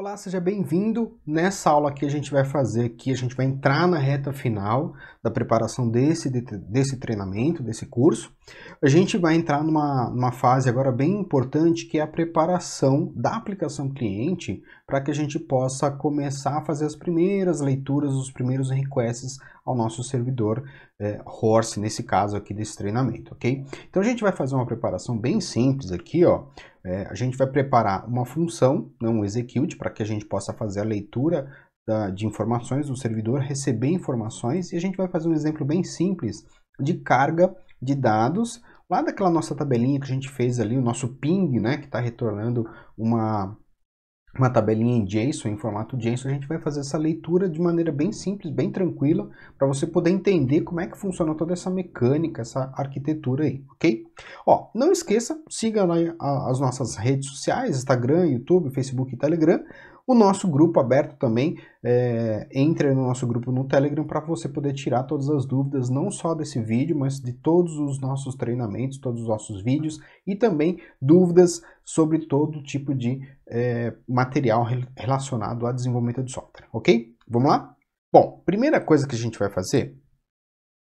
Olá, seja bem-vindo. Nessa aula aqui a gente vai entrar na reta final da preparação desse treinamento, desse curso. A gente vai entrar numa fase agora bem importante, que é a preparação da aplicação cliente, para que a gente possa começar a fazer as primeiras leituras, os primeiros requests ao nosso servidor Horse, nesse caso aqui desse treinamento, ok? Então a gente vai fazer uma preparação bem simples aqui, ó. A gente vai preparar uma função, um execute, para que a gente possa fazer a leitura de informações do servidor, receber informações, e a gente vai fazer um exemplo bem simples de carga de dados, lá daquela nossa tabelinha que a gente fez ali, o nosso ping, né, que está retornando uma tabelinha em JSON, em formato JSON. A gente vai fazer essa leitura de maneira bem simples, bem tranquila, para você poder entender como é que funciona toda essa mecânica, essa arquitetura aí, ok? Ó, não esqueça, siga lá as nossas redes sociais, Instagram, YouTube, Facebook e Telegram. O nosso grupo aberto também, entre no nosso grupo no Telegram para você poder tirar todas as dúvidas, não só desse vídeo, mas de todos os nossos treinamentos, todos os nossos vídeos, e também dúvidas sobre todo tipo de material relacionado a desenvolvimento de software, ok? Vamos lá? Bom, primeira coisa que a gente vai fazer,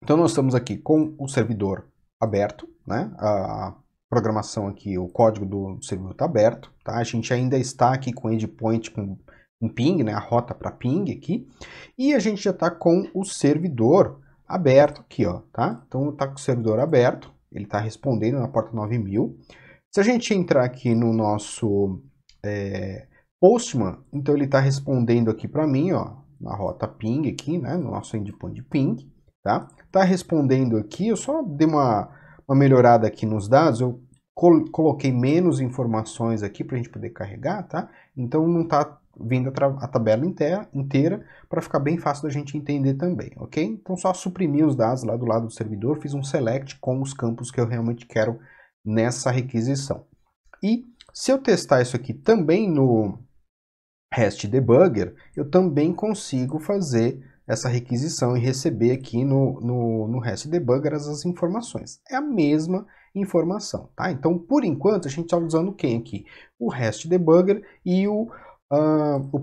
então nós estamos aqui com o servidor aberto, né? A programação aqui, o código do servidor está aberto, tá? A gente ainda está aqui com endpoint, com um ping, né? A rota para ping aqui, e a gente já está com o servidor aberto aqui, ó, tá? Então está com o servidor aberto, ele está respondendo na porta 9000. Se a gente entrar aqui no nosso Postman, então ele está respondendo aqui para mim, ó, na rota ping aqui, né? No nosso endpoint ping, tá? Tá respondendo aqui, eu só dei uma melhorada aqui nos dados, eu coloquei menos informações aqui para a gente poder carregar, tá? Então não está vindo a tabela inteira para ficar bem fácil da gente entender também, ok? Então só suprimi os dados lá do lado do servidor, fiz um select com os campos que eu realmente quero nessa requisição. E se eu testar isso aqui também no REST Debugger, eu também consigo fazer essa requisição e receber aqui no REST Debugger as informações. É a mesma informação, tá? Então, por enquanto, a gente está usando quem aqui? O REST Debugger e o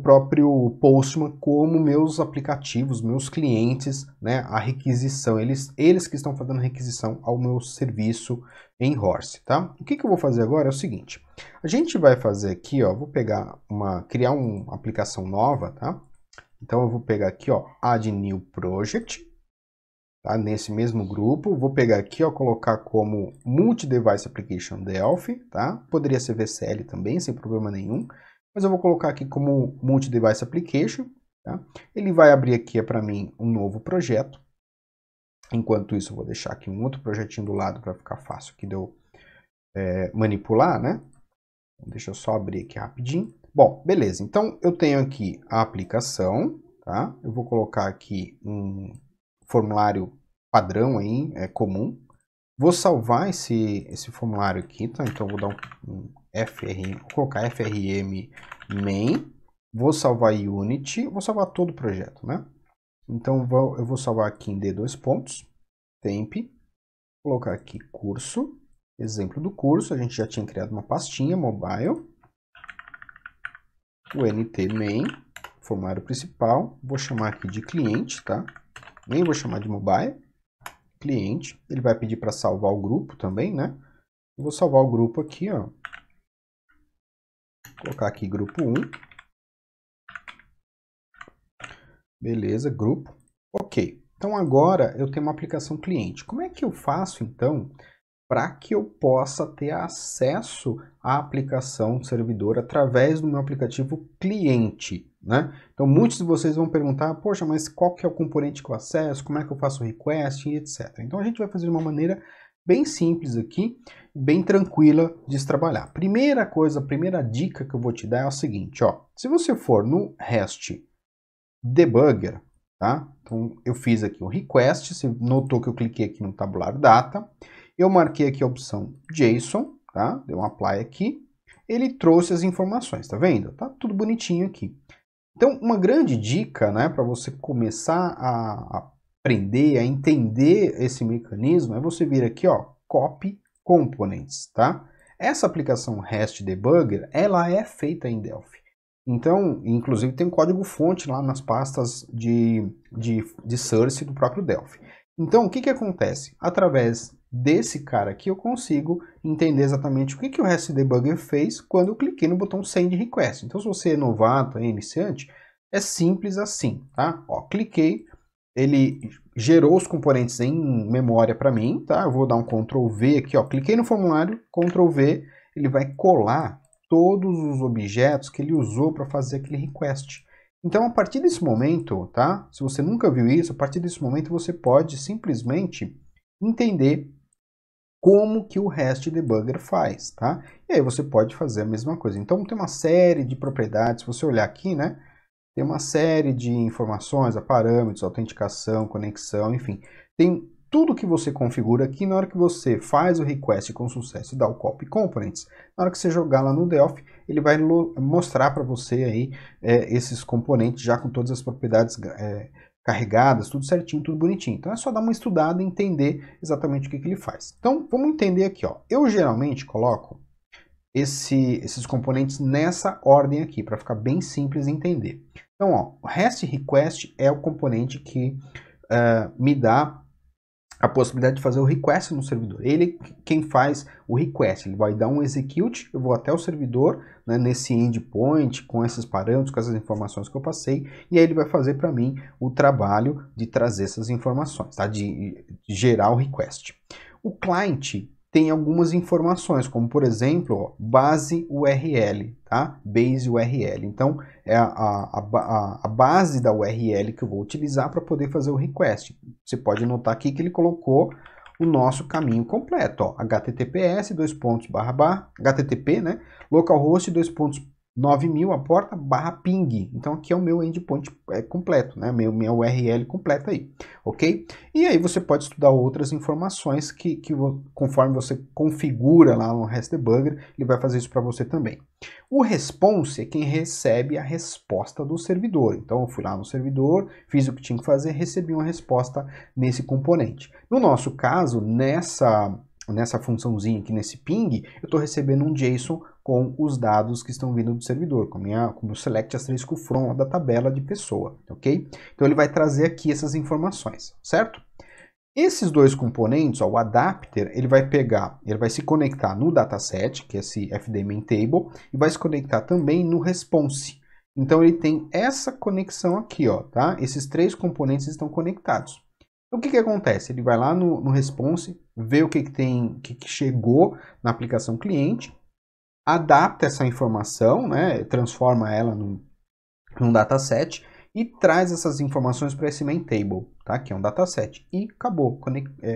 próprio Postman como meus aplicativos, meus clientes, né? A requisição, eles que estão fazendo a requisição ao meu serviço em Horse, tá? O que eu vou fazer agora é o seguinte, a gente vai fazer aqui, ó, vou pegar criar uma aplicação nova, tá? Então eu vou pegar aqui, ó, Add New Project, tá? Nesse mesmo grupo, vou pegar aqui, ó, colocar como Multi-Device Application Delphi, tá? Poderia ser VCL também, sem problema nenhum, mas eu vou colocar aqui como Multi-Device Application, tá? Ele vai abrir aqui para mim um novo projeto. Enquanto isso, eu vou deixar aqui um outro projetinho do lado para ficar fácil aqui de eu manipular, né? Deixa eu só abrir aqui rapidinho. Bom, beleza. Então, eu tenho aqui a aplicação, tá? Eu vou colocar aqui um formulário padrão aí, comum. Vou salvar esse formulário aqui, tá? Então, eu vou dar um FRM, vou colocar FRM main. Vou salvar Unity, vou salvar todo o projeto, né? Então, eu vou salvar aqui em D2 pontos, temp, colocar aqui curso, exemplo do curso, a gente já tinha criado uma pastinha, mobile, o NT main, formulário principal, vou chamar aqui de cliente, tá? Nem vou chamar de mobile, cliente, ele vai pedir para salvar o grupo também, né? Eu vou salvar o grupo aqui, ó, vou colocar aqui grupo 1, beleza, grupo, ok. Então agora eu tenho uma aplicação cliente. Como é que eu faço então para que eu possa ter acesso à aplicação servidor através do meu aplicativo cliente, né? Então muitos de vocês vão perguntar, poxa, mas qual que é o componente que eu acesso, como é que eu faço o request e etc. Então a gente vai fazer de uma maneira bem simples aqui, bem tranquila de se trabalhar. Primeira coisa, a primeira dica que eu vou te dar é o seguinte, ó, se você for no REST Debugger, tá? Então eu fiz aqui um request, você notou que eu cliquei aqui no tabular data, eu marquei aqui a opção JSON, tá? Deu um apply aqui, ele trouxe as informações, tá vendo? Tá tudo bonitinho aqui. Então uma grande dica, né, para você começar a aprender, a entender esse mecanismo, é você vir aqui, ó, Copy Components, tá? Essa aplicação REST Debugger, ela é feita em Delphi. Então, inclusive tem um código-fonte lá nas pastas de source do próprio Delphi. Então, o que que acontece? Através desse cara aqui, eu consigo entender exatamente o que que o REST Debugger fez quando eu cliquei no botão Send Request. Então, se você é novato, é iniciante, é simples assim, tá? Ó, cliquei, ele gerou os componentes em memória para mim, tá? Eu vou dar um Ctrl V aqui, ó, cliquei no formulário, Ctrl V, ele vai colar todos os objetos que ele usou para fazer aquele request. Então, a partir desse momento, tá? Se você nunca viu isso, a partir desse momento você pode simplesmente entender como que o REST Debugger faz, tá? E aí você pode fazer a mesma coisa. Então, tem uma série de propriedades, se você olhar aqui, né? Tem uma série de informações, parâmetros, autenticação, conexão, enfim. Tem tudo que você configura aqui na hora que você faz o request com sucesso e dá o copy components. Na hora que você jogar lá no Delphi, ele vai mostrar para você aí esses componentes já com todas as propriedades carregadas, tudo certinho, tudo bonitinho. Então é só dar uma estudada e entender exatamente o que ele faz. Então vamos entender aqui, ó. Eu geralmente coloco esses componentes nessa ordem aqui, para ficar bem simples de entender. Então, ó, o REST Request é o componente que me dá a possibilidade de fazer o request no servidor. Ele quem faz o request, ele vai dar um execute, eu vou até o servidor, né, nesse endpoint, com esses parâmetros, com essas informações que eu passei, e aí ele vai fazer para mim o trabalho de trazer essas informações, tá? de gerar o request. O client tem algumas informações, como por exemplo, ó, base URL, tá? Base URL. Então, é a base da URL que eu vou utilizar para poder fazer o request. Você pode notar aqui que ele colocou o nosso caminho completo, ó, https, http, né? Localhost, 9000, a porta, /ping. Então aqui é o meu endpoint completo, né? Minha URL completa aí, ok? E aí você pode estudar outras informações que conforme você configura lá no REST Debugger, ele vai fazer isso para você também. O response é quem recebe a resposta do servidor. Então eu fui lá no servidor, fiz o que tinha que fazer, recebi uma resposta nesse componente. No nosso caso, nessa funçãozinha aqui, nesse ping, eu estou recebendo um JSON com os dados que estão vindo do servidor, como o select asterisco from da tabela de pessoa, ok? Então ele vai trazer aqui essas informações, certo? Esses dois componentes, ó, o adapter, ele vai se conectar no dataset, que é esse fd main table, e vai se conectar também no response. Então ele tem essa conexão aqui, ó, tá? Esses três componentes estão conectados. Então, o que acontece? Ele vai lá no response, vê o que chegou na aplicação cliente, adapta essa informação, né, transforma ela num dataset e traz essas informações para esse main table, tá, que é um dataset. E acabou,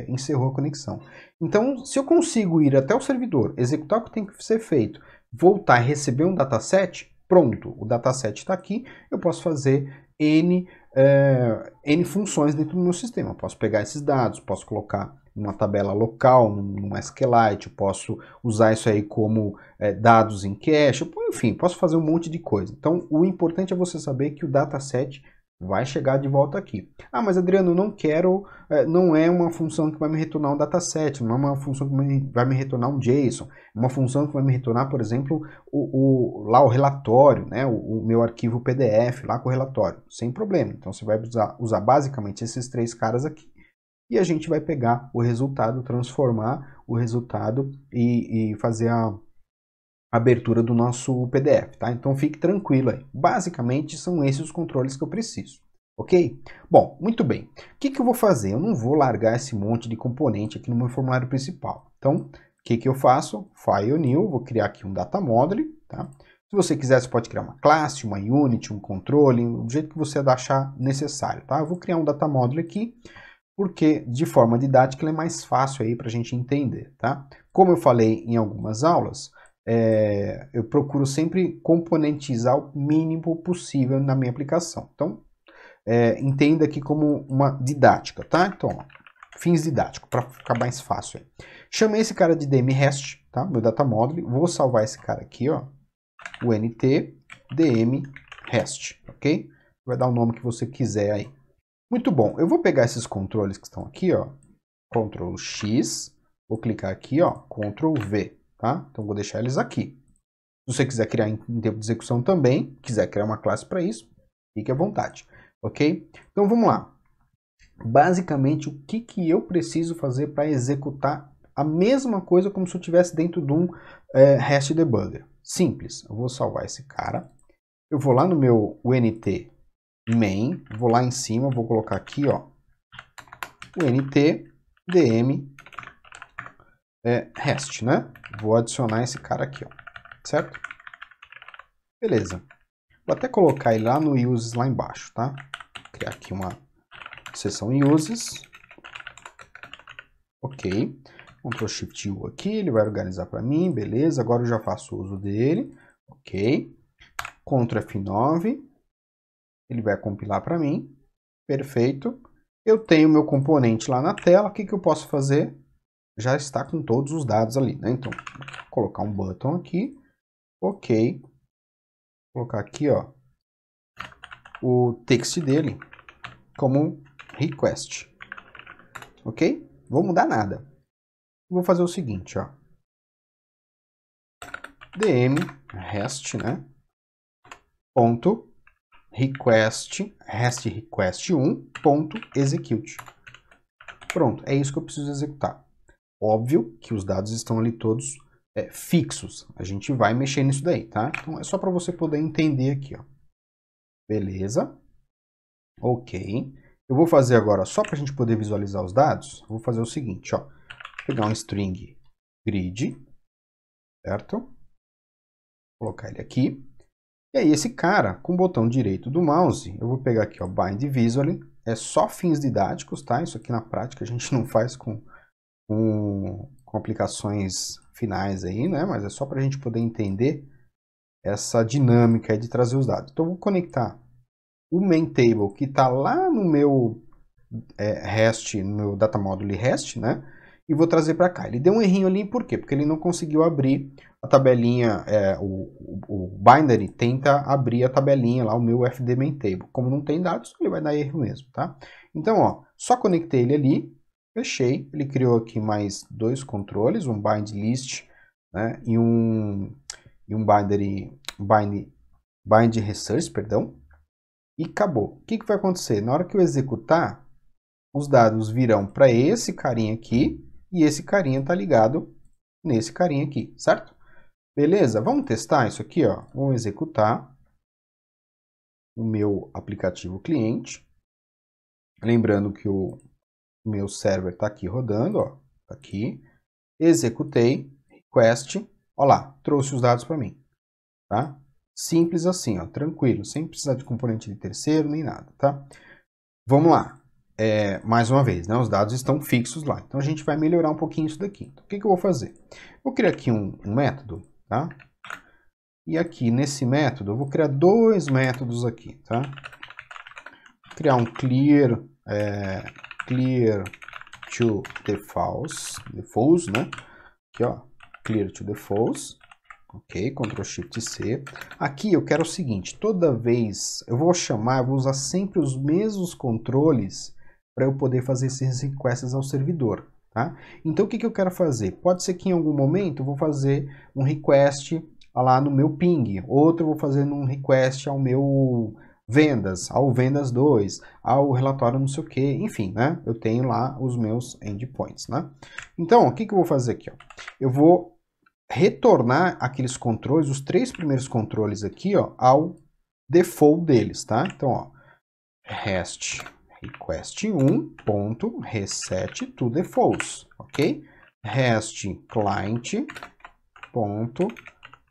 encerrou a conexão. Então, se eu consigo ir até o servidor, executar o que tem que ser feito, voltar e receber um dataset, pronto, o dataset está aqui, eu posso fazer N funções dentro do meu sistema. Eu posso pegar esses dados, posso colocar uma tabela local, num SQLite, eu posso usar isso aí como dados em cache, enfim, posso fazer um monte de coisa. Então, o importante é você saber que o dataset vai chegar de volta aqui. Ah, mas Adriano, não quero, não é uma função que vai me retornar um dataset, não é uma função que vai me retornar um JSON, é uma função que vai me retornar, por exemplo, lá o relatório, né, o meu arquivo PDF lá com o relatório, sem problema. Então, você vai usar basicamente esses três caras aqui. E a gente vai pegar o resultado, transformar o resultado e fazer a abertura do nosso PDF, tá? Então fique tranquilo aí. Basicamente são esses os controles que eu preciso, ok? Bom, muito bem. O que eu vou fazer? Eu não vou largar esse monte de componente aqui no meu formulário principal. Então, o que eu faço? File New, vou criar aqui um Data Model, tá? Se você quiser, você pode criar uma classe, uma unit, um controle, do jeito que você achar necessário, tá? Eu vou criar um Data Model aqui, porque de forma didática ele é mais fácil aí para a gente entender, tá? Como eu falei em algumas aulas, eu procuro sempre componentizar o mínimo possível na minha aplicação. Então, entenda aqui como uma didática, tá? Então, ó, fins didáticos, para ficar mais fácil aí. Chamei esse cara de dmRest, tá? Meu data model, vou salvar esse cara aqui, ó, o nt dmRest, ok? Vai dar o nome que você quiser aí. Muito bom, eu vou pegar esses controles que estão aqui, ó, Ctrl X, vou clicar aqui, ó, Ctrl V, tá? Então vou deixar eles aqui. Se você quiser criar em tempo de execução também, quiser criar uma classe para isso, fique à vontade, ok? Então vamos lá. Basicamente, o que eu preciso fazer para executar a mesma coisa como se eu estivesse dentro de um REST debugger? Simples, eu vou salvar esse cara, eu vou lá no meu UNT main, vou lá em cima, vou colocar aqui, ó, UNT DM REST, né? Vou adicionar esse cara aqui, ó, certo? Beleza. Vou até colocar ele lá no uses lá embaixo, tá? Vou criar aqui uma seção uses. Ok. Ctrl Shift U aqui, ele vai organizar para mim, beleza. Agora eu já faço uso dele. Ok. Ctrl F9. Ele vai compilar para mim. Perfeito. Eu tenho meu componente lá na tela. O que eu posso fazer? Já está com todos os dados ali, né? Então, vou colocar um button aqui. Ok. Vou colocar aqui, ó, o text dele como request. Ok? Vou mudar nada. Vou fazer o seguinte, ó. DM REST, né? Ponto request, REST request 1 ponto execute. Pronto, é isso que eu preciso executar. Óbvio que os dados estão ali todos fixos. A gente vai mexer nisso daí, tá? Então é só para você poder entender aqui, ó. Beleza. Ok. Eu vou fazer agora, só para a gente poder visualizar os dados, vou fazer o seguinte, ó. Vou pegar um string grid, certo? Vou colocar ele aqui. E aí esse cara, com o botão direito do mouse, eu vou pegar aqui, ó, bind visually, é só fins didáticos, tá? Isso aqui na prática a gente não faz com aplicações finais aí, né? Mas é só para a gente poder entender essa dinâmica de trazer os dados. Então eu vou conectar o main table que está lá no meu REST, no meu data module REST, né? E vou trazer para cá. Ele deu um errinho ali, por quê? Porque ele não conseguiu abrir a tabelinha, o binary tenta abrir a tabelinha lá, o meu fd main table. Como não tem dados, ele vai dar erro mesmo, tá? Então, ó, só conectei ele ali, fechei, ele criou aqui mais dois controles, um bind list, né? E um bind resource, perdão, e acabou. O que vai acontecer? Na hora que eu executar, os dados virão para esse carinha aqui, e esse carinha está ligado nesse carinha aqui, certo? Beleza? Vamos testar isso aqui, ó. Vamos executar o meu aplicativo cliente. Lembrando que o meu server está aqui rodando, ó. Tá aqui. Executei, request, ó lá, trouxe os dados para mim, tá? Simples assim, ó, tranquilo, sem precisar de componente de terceiro nem nada, tá? Vamos lá. Mais uma vez, né, os dados estão fixos lá. Então a gente vai melhorar um pouquinho isso daqui. Então, o que eu vou fazer? Vou criar aqui um método, tá? E aqui nesse método eu vou criar dois métodos aqui, tá? Vou criar um clear to the false, né? Aqui, ó, clear to the false. Ok, Ctrl Shift C. Aqui eu quero o seguinte, toda vez eu vou usar sempre os mesmos controles para eu poder fazer esses requests ao servidor, tá? Então o que eu quero fazer? Pode ser que em algum momento eu vou fazer um request lá no meu ping, outro eu vou fazer um request ao meu vendas, ao vendas 2, ao relatório não sei o que, enfim, né? Eu tenho lá os meus endpoints, né? Então, o que eu vou fazer aqui? Ó? Eu vou retornar aqueles controles, os três primeiros controles aqui, ó, ao default deles, tá? Então, ó, REST request 1 ponto reset to the false, ok? REST client ponto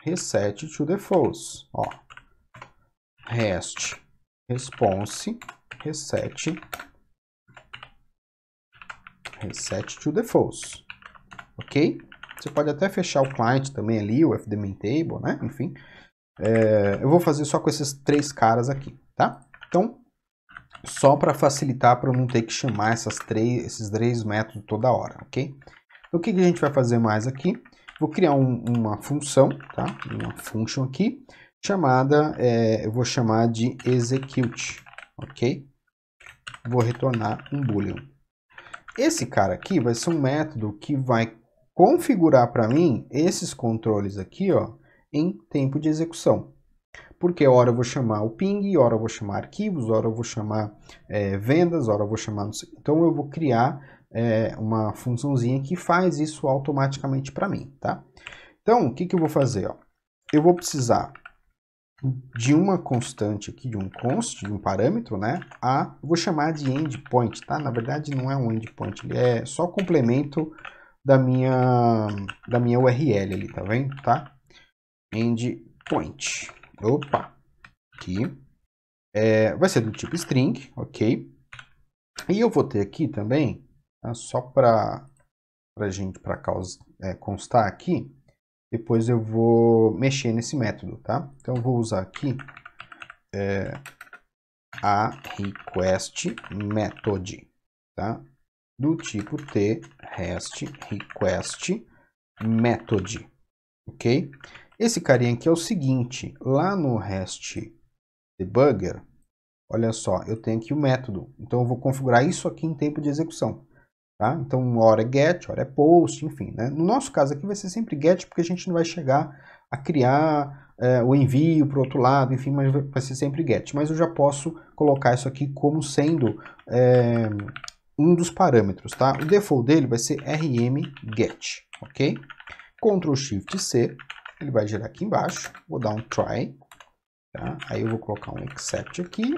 reset to the false, ó. REST response reset to the false, ok? Você pode até fechar o client também ali, o fd main table, né? Enfim, eu vou fazer só com esses três caras aqui, tá? Então, só para facilitar, para eu não ter que chamar esses três métodos toda hora, ok? Então, o que a gente vai fazer mais aqui? Vou criar uma função, tá? Uma function aqui, chamada, eu vou chamar de execute, ok? Vou retornar um boolean. Esse cara aqui vai ser um método que vai configurar para mim esses controles aqui, ó, em tempo de execução. Porque hora eu vou chamar o ping, hora eu vou chamar arquivos, hora eu vou chamar vendas, hora eu vou chamar... Não sei. Então eu vou criar uma funçãozinha que faz isso automaticamente para mim, tá? Então, o que eu vou fazer? Ó? Eu vou precisar de uma constante aqui, de um const, de um parâmetro, né? Eu vou chamar de endpoint, tá? Na verdade não é um endpoint, ele é só complemento da minha URL ali, tá vendo? Tá? Endpoint. Opa, aqui. Vai ser do tipo string, ok? E eu vou ter aqui também, tá? Só para constar aqui, depois eu vou mexer nesse método, tá? Então eu vou usar aqui a request method, tá? Do tipo t rest request method, ok? Esse carinha aqui é o seguinte, lá no REST debugger, olha só, eu tenho aqui o método, então eu vou configurar isso aqui em tempo de execução. Tá? Então, uma hora é get, hora é post, enfim. Né? No nosso caso aqui vai ser sempre get, porque a gente não vai chegar a criar o envio para o outro lado, enfim, mas vai ser sempre get. Mas eu já posso colocar isso aqui como sendo um dos parâmetros. Tá? O default dele vai ser rmget, ok? Ctrl Shift C, ele vai gerar aqui embaixo, vou dar um try. Tá? Aí eu vou colocar um except aqui,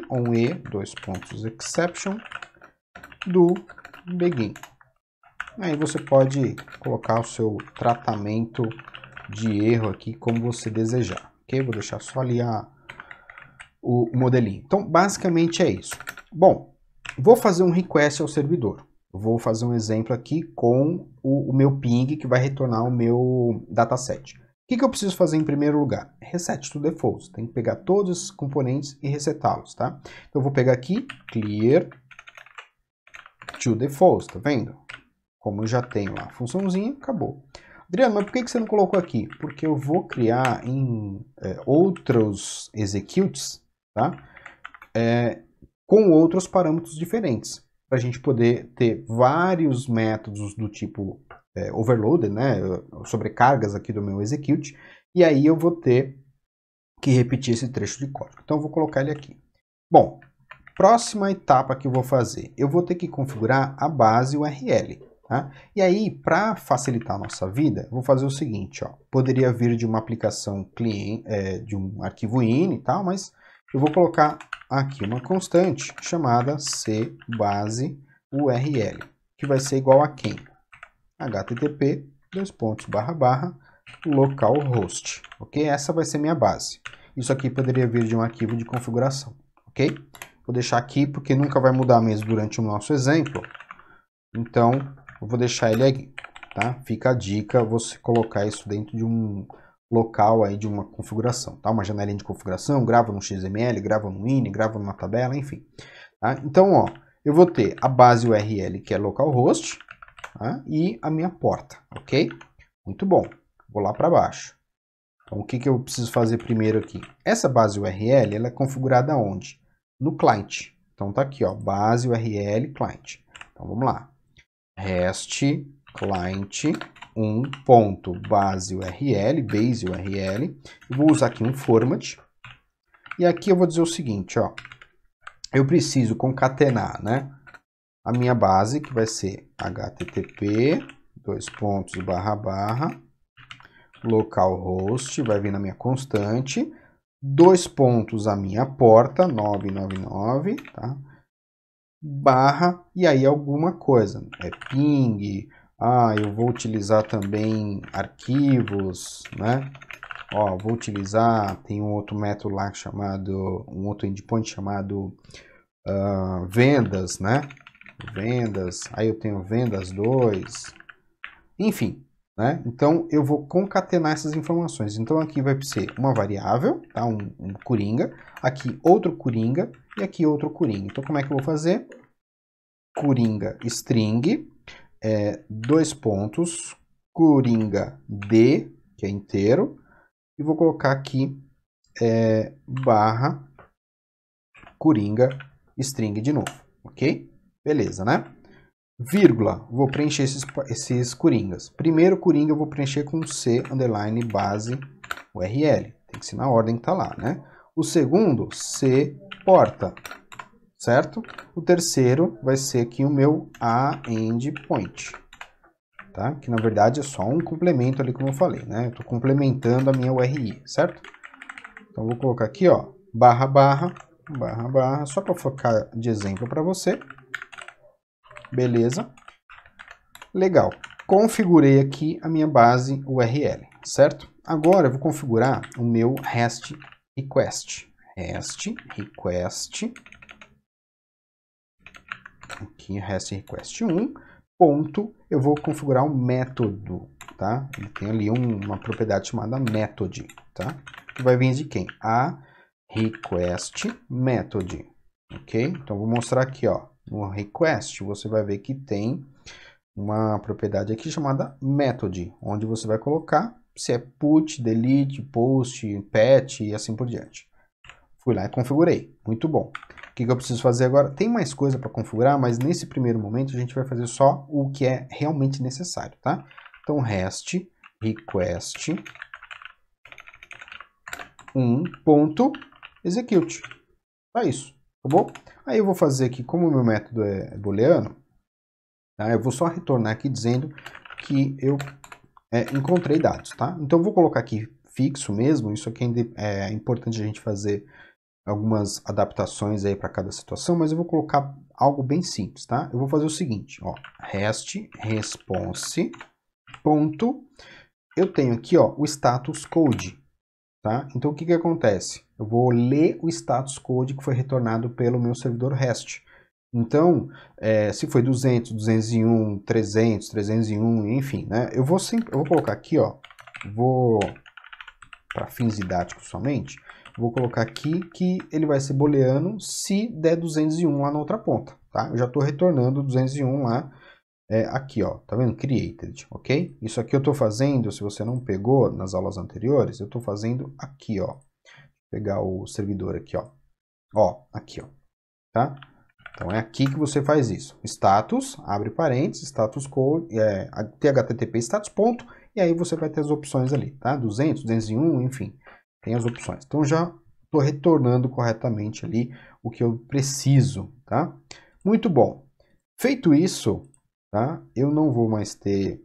exception do begin. Aí você pode colocar o seu tratamento de erro aqui como você desejar, ok? Vou deixar só ali o modelinho. Então, basicamente é isso. Bom, vou fazer um request ao servidor. Vou fazer um exemplo aqui com o meu ping que vai retornar o meu dataset. O que eu preciso fazer em primeiro lugar? Reset to default. Tem que pegar todos esses componentes e resetá-los, tá? Então, eu vou pegar aqui, clear to default, tá vendo? Como eu já tenho lá a funçãozinha, acabou. Adriano, mas por que você não colocou aqui? Porque eu vou criar em outros executes, tá? Com outros parâmetros diferentes, para a gente poder ter vários métodos do tipo overloaded, né? Sobrecargas aqui do meu execute, e aí eu vou ter que repetir esse trecho de código. Então eu vou colocar ele aqui. Bom, próxima etapa que eu vou fazer, eu vou ter que configurar a base URL. Tá? E aí, para facilitar a nossa vida, vou fazer o seguinte, ó, poderia vir de uma aplicação cliente, de um arquivo ini e tal, mas eu vou colocar aqui uma constante chamada cbase URL, que vai ser igual a quem? http localhost, ok? Essa vai ser minha base. Isso aqui poderia vir de um arquivo de configuração, ok? Vou deixar aqui porque nunca vai mudar mesmo durante o nosso exemplo, então eu vou deixar ele aqui, tá? Fica a dica você colocar isso dentro de um local aí de uma configuração, tá? Uma janelinha de configuração, grava no XML, grava no ini, grava numa tabela, enfim. Tá? Então, ó, eu vou ter a base URL, que é localhost, tá? E a minha porta, ok? Muito bom. Vou lá para baixo. Então, o que eu preciso fazer primeiro aqui? Essa base URL, ela é configurada onde? No client. Então, tá aqui, ó, base URL client. Então, vamos lá. REST client 1.base URL, base URL. Eu vou usar aqui um format. E aqui eu vou dizer o seguinte, ó. Eu preciso concatenar, né, a minha base, que vai ser http localhost, vai vir na minha constante, a minha porta, 999, tá? Barra, e aí alguma coisa, ping, eu vou utilizar também arquivos, né? Ó, vou utilizar, tem um outro método lá chamado, um outro endpoint chamado vendas, né? Vendas, aí eu tenho vendas 2, enfim, né? Então eu vou concatenar essas informações. Então aqui vai ser uma variável, tá? um coringa, aqui outro coringa e aqui outro coringa. Então como é que eu vou fazer? Coringa string, coringa d, que é inteiro, e vou colocar aqui barra coringa string de novo, ok? Beleza, né? vírgula, vou preencher esses coringas. Primeiro coringa eu vou preencher com C underline base URL. Tem que ser na ordem que tá lá, né? O segundo, C porta, certo? O terceiro vai ser aqui o meu aEndpoint, tá? Que na verdade é só um complemento ali, como eu falei, né? Eu tô complementando a minha URI, certo? Então vou colocar aqui, ó, barra, barra, barra, barra, só para focar de exemplo para você. Beleza? Legal. Configurei aqui a minha base URL, certo? Agora eu vou configurar o meu REST request. REST request. Aqui, REST request 1. Ponto. Eu vou configurar um método, tá? Ele tem ali uma propriedade chamada method, tá? Que vai vir de quem? A request method. Ok? Então vou mostrar aqui, ó. No request você vai ver que tem uma propriedade aqui chamada method, onde você vai colocar se é put, delete, post, patch e assim por diante. Fui lá e configurei. Muito bom. O que eu preciso fazer agora? Tem mais coisa para configurar, mas nesse primeiro momento a gente vai fazer só o que é realmente necessário, tá? Então, REST request 1.execute. Só isso, tá bom? Aí eu vou fazer aqui, como o meu método é booleano, tá? Eu vou só retornar aqui dizendo que eu encontrei dados, tá? Então eu vou colocar aqui fixo mesmo, isso aqui é importante a gente fazer algumas adaptações aí para cada situação, mas eu vou colocar algo bem simples, tá? Eu vou fazer o seguinte, ó, REST response ponto, eu tenho aqui, ó, o status code, tá? Então o que que acontece? Eu vou ler o status code que foi retornado pelo meu servidor REST. Então, se foi 200, 201, 300, 301, enfim, né? Eu vou colocar aqui, ó, para fins didáticos somente, vou colocar aqui que ele vai ser booleano se der 201 lá na outra ponta, tá? Eu já estou retornando 201 lá, aqui, ó, tá vendo? Created, ok? Isso aqui eu estou fazendo, se você não pegou nas aulas anteriores, eu estou fazendo aqui, ó. Vou pegar o servidor aqui, ó. Ó, aqui, ó, tá? Então é aqui que você faz isso. Status, abre parênteses, status code, THTTP status ponto, e aí você vai ter as opções ali, tá? 200, 201, enfim, tem as opções. Então já estou retornando corretamente ali o que eu preciso, tá? Muito bom. Feito isso, tá? Eu não vou mais ter,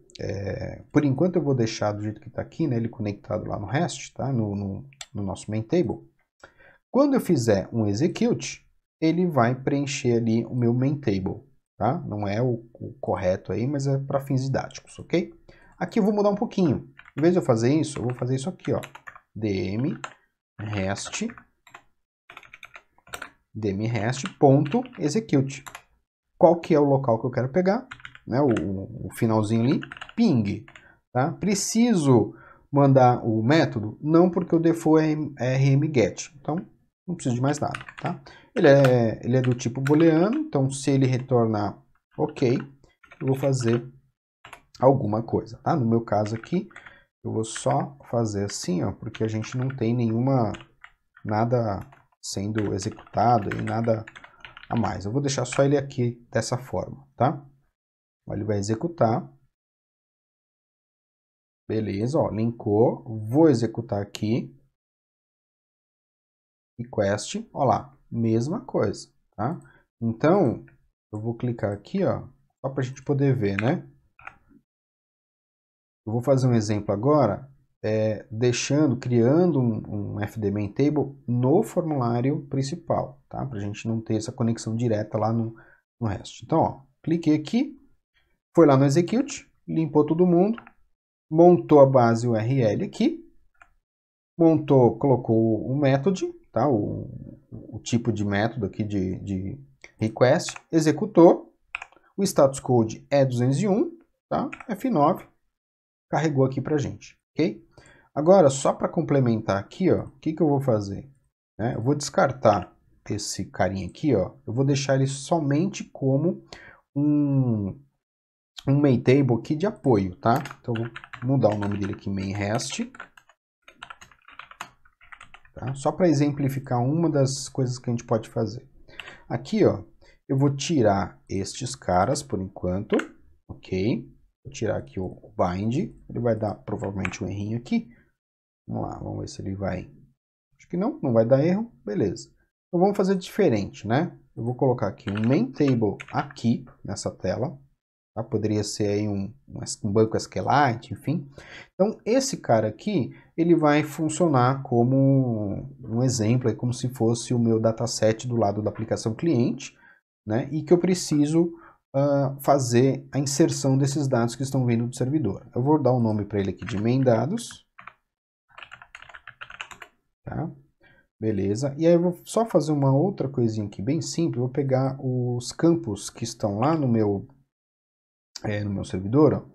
por enquanto eu vou deixar do jeito que está aqui, né? Ele conectado lá no REST, tá? No nosso main table. Quando eu fizer um execute, ele vai preencher ali o meu main table, tá? Não é o correto aí, mas é para fins didáticos, ok? Aqui eu vou mudar um pouquinho. Em vez de eu fazer isso, eu vou fazer isso aqui, ó. dm rest.execute. Qual que é o local que eu quero pegar? Né? O finalzinho ali, ping. Tá? Preciso mandar o método? Não, porque o default é rmget. Então, não preciso de mais nada, tá? Ele é do tipo booleano, então se ele retornar ok, eu vou fazer alguma coisa, tá? No meu caso aqui, eu vou só fazer assim, ó, porque a gente não tem nada sendo executado e nada a mais. Eu vou deixar só ele aqui dessa forma, tá? Ele vai executar. Beleza, ó, linkou. Vou executar aqui. Request, ó lá, mesma coisa, tá? Então, eu vou clicar aqui, ó, só para a gente poder ver, né? Eu vou fazer um exemplo agora, criando um FD Main Table no formulário principal, tá? Para a gente não ter essa conexão direta lá no REST. Então, ó, cliquei aqui, foi lá no Execute, limpou todo mundo, montou a base URL aqui, colocou o método, tá? O tipo de método aqui de request, executou, o status code é 201, tá? F9, carregou aqui pra gente, ok? Agora, só para complementar aqui, ó, o que eu vou fazer? Eu vou descartar esse carinha aqui, ó, eu vou deixar ele somente como um main table aqui de apoio, tá? Então, eu vou mudar o nome dele aqui, main REST, tá? Só para exemplificar uma das coisas que a gente pode fazer. Aqui, ó, Eu vou tirar estes caras por enquanto, ok? Vou tirar aqui o bind, ele vai dar provavelmente um errinho aqui. Vamos lá, vamos ver se ele vai... Acho que não vai dar erro, beleza. Então vamos fazer diferente, né? Eu vou colocar aqui um main table aqui nessa tela. Tá? Poderia ser aí um banco SQLite, enfim. Então esse cara aqui, ele vai funcionar como um exemplo, como se fosse o meu dataset do lado da aplicação cliente, né? E que eu preciso fazer a inserção desses dados que estão vindo do servidor. Eu vou dar um nome para ele aqui de main dados. Tá? Beleza. E aí eu vou só fazer uma outra coisinha aqui bem simples. Eu vou pegar os campos que estão lá no meu servidor. Ó.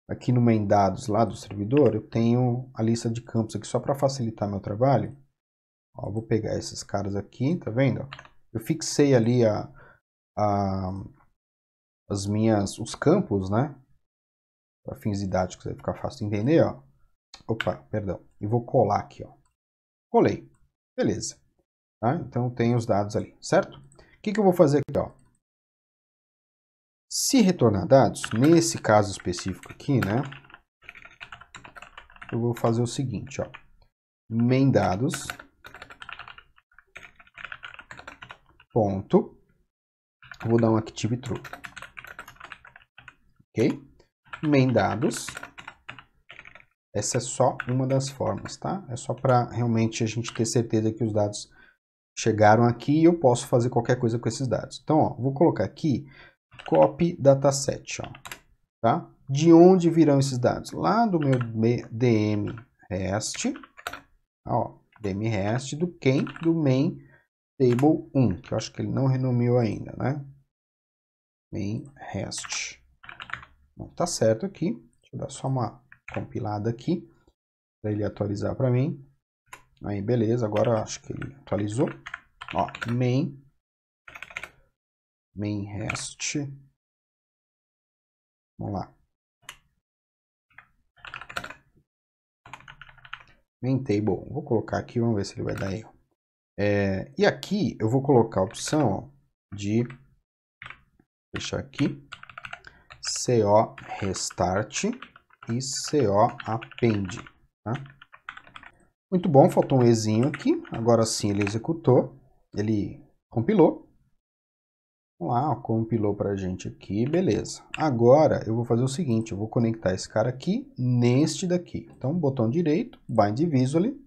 Aqui no main dados lá do servidor, eu tenho a lista de campos aqui só para facilitar meu trabalho. Ó, eu vou pegar esses caras aqui, tá vendo? Eu fixei ali os campos, né? Para fins didáticos, vai ficar fácil de entender, ó. Opa, perdão. E vou colar aqui, ó. Colei. Beleza. Tá? Então tem os dados ali, certo? O que eu vou fazer aqui, ó? Se retornar dados, nesse caso específico aqui, né? Eu vou fazer o seguinte, ó. Main dados. Ponto. Vou dar um active true. Ok? Main dados. Essa é só uma das formas, tá? É só para realmente a gente ter certeza que os dados chegaram aqui e eu posso fazer qualquer coisa com esses dados. Então, ó, vou colocar aqui copy dataset, ó, tá? De onde virão esses dados? Lá do meu DM REST, ó, DM REST do quem? Do main table 1, que eu acho que ele não renomeou ainda, né? Main REST. Não tá certo aqui. Deixa eu dar só uma compilada aqui para ele atualizar para mim. Aí, beleza, agora acho que ele atualizou. Ó, main REST. Vamos lá. Main table. Vou colocar aqui, vamos ver se ele vai dar erro. E aqui eu vou colocar a opção ó, de deixar aqui CO restart e CO append. Tá? Muito bom, faltou um Ezinho aqui. Agora sim ele executou. Ele compilou. Vamos lá, ó, compilou para a gente aqui, beleza. Agora eu vou fazer o seguinte, eu vou conectar esse cara aqui neste daqui. Então, botão direito, bind visually,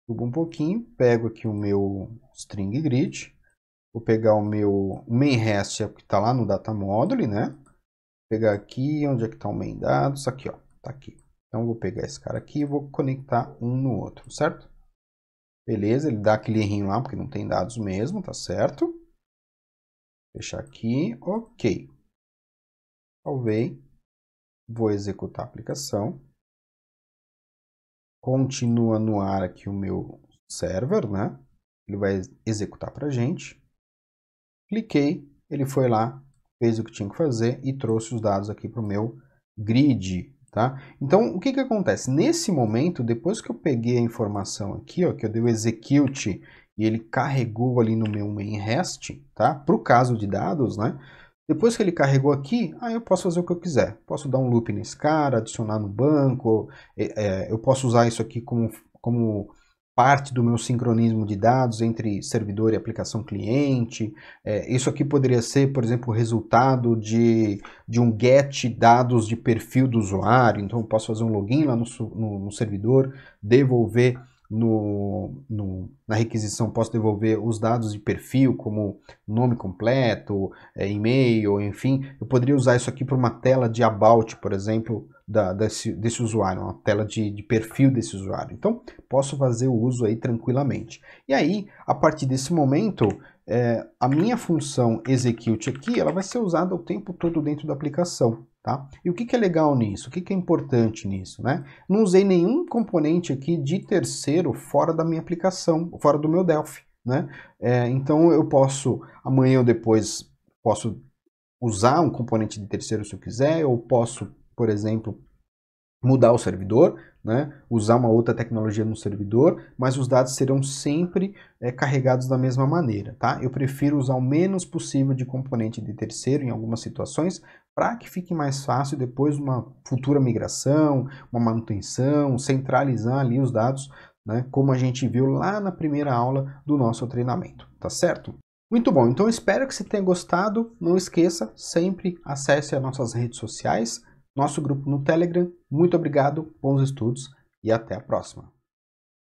subo um pouquinho, pego aqui o meu string grid, vou pegar o meu main REST que está lá no data module, né? Vou pegar aqui, onde é que está o main dados? Aqui, ó, tá aqui. Então, vou pegar esse cara aqui e vou conectar um no outro, certo? Beleza, ele dá aquele errinho lá, porque não tem dados mesmo, tá certo? Fechar aqui, ok. Salvei, vou executar a aplicação. Continua no ar aqui o meu server, né? Ele vai executar para a gente. Cliquei, ele foi lá, fez o que tinha que fazer e trouxe os dados aqui para o meu grid, tá? Então, o que que acontece? Nesse momento, depois que eu peguei a informação aqui, ó, que eu dei o execute e ele carregou ali no meu main REST, tá? Para o caso de dados, né? Depois que ele carregou aqui, aí eu posso fazer o que eu quiser. Posso dar um loop nesse cara, adicionar no banco, eu posso usar isso aqui como parte do meu sincronismo de dados entre servidor e aplicação cliente. Isso aqui poderia ser, por exemplo, o resultado de um get dados de perfil do usuário. Então eu posso fazer um login lá no servidor, devolver na requisição, posso devolver os dados de perfil, como nome completo, e-mail, enfim. Eu poderia usar isso aqui para uma tela de about, por exemplo, desse usuário, uma tela de perfil desse usuário. Então, posso fazer o uso aí tranquilamente. E aí, a partir desse momento, a minha função execute aqui, ela vai ser usada o tempo todo dentro da aplicação. Tá? E o que é legal nisso? O que é importante nisso? Né? Não usei nenhum componente aqui de terceiro fora da minha aplicação, fora do meu Delphi. Né? Então eu posso, amanhã ou depois, posso usar um componente de terceiro se eu quiser, eu posso, por exemplo, mudar o servidor, né, usar uma outra tecnologia no servidor, mas os dados serão sempre carregados da mesma maneira, tá? Eu prefiro usar o menos possível de componente de terceiro em algumas situações, para que fique mais fácil depois uma futura migração, uma manutenção, centralizar ali os dados, né, como a gente viu lá na primeira aula do nosso treinamento, tá certo? Muito bom, então espero que você tenha gostado. Não esqueça, sempre acesse as nossas redes sociais, nosso grupo no Telegram. Muito obrigado, bons estudos e até a próxima.